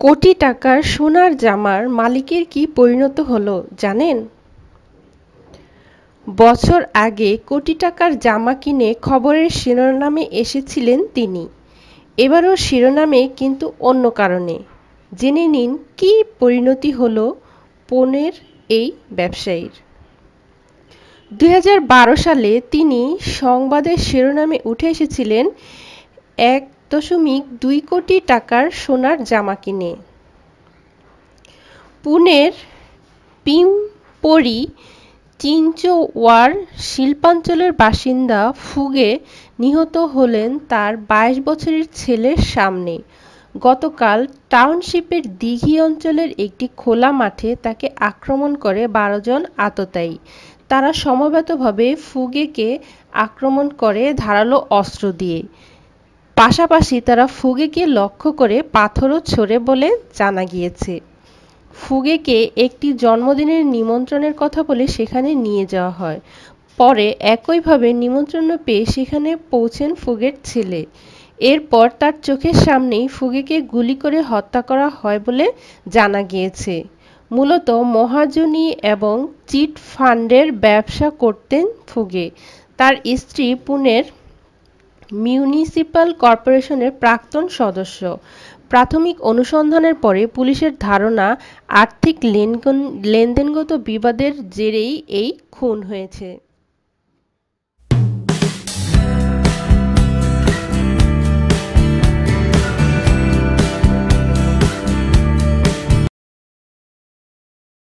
কোটি টাকার সোনার জামার মালিকের কি পরিণত হলো জানেন? বছর আগে কোটি টাকার জামা কিনে খবরের শিরোনামে এসেছিলেন তিনি। এবারও শিরোনামে কিন্তু অন্য কারণে। জেনে নিন কী পরিণতি হলো পণ্যের এই ব্যবসায়ীর। ২০১২ সালে তিনি সংবাদের শিরোনামে উঠে এসেছিলেন ১.২ কোটি টাকার সোনার জামা কিনে। পুনের পিম্পরি চিঞ্চওয়াড় শিল্পাঞ্চলের বাসিন্দা ফুগে নিহত হলেন তার ২২ বছরের ছেলের সামনে। গতকাল টাউনশিপের দিঘি অঞ্চলের একটি খোলা মাঠে তাকে আক্রমণ করে ১২ জন আততায়ী। তারা সমবেতভাবে ফুগেকে আক্রমণ করে ধারালো অস্ত্র দিয়ে। পাশাপাশি তারা ফুগেকে লক্ষ্য করে পাথরও ছোড়ে বলে জানা গিয়েছে। ফুগেকে একটি জন্মদিনের নিমন্ত্রণের কথা বলে সেখানে নিয়ে যাওয়া হয়। পরে একইভাবে নিমন্ত্রণ পেয়ে সেখানে পৌঁছেন ফুগের ছেলে। এরপর তার চোখের সামনেই ফুগেকে গুলি করে হত্যা করা হয় বলে জানা গিয়েছে। মূলত মহাজনী এবং চিট ফান্ডের ব্যবসা করতেন ফুগে। তার স্ত্রী পুনের মিউনিসিপ্যাল কর্পোরেশনের প্রাক্তন সদস্য। প্রাথমিক অনুসন্ধানের পরে পুলিশের ধারণা আর্থিক লেনদেনগত বিবাদের জেরেই এই খুন হয়েছে।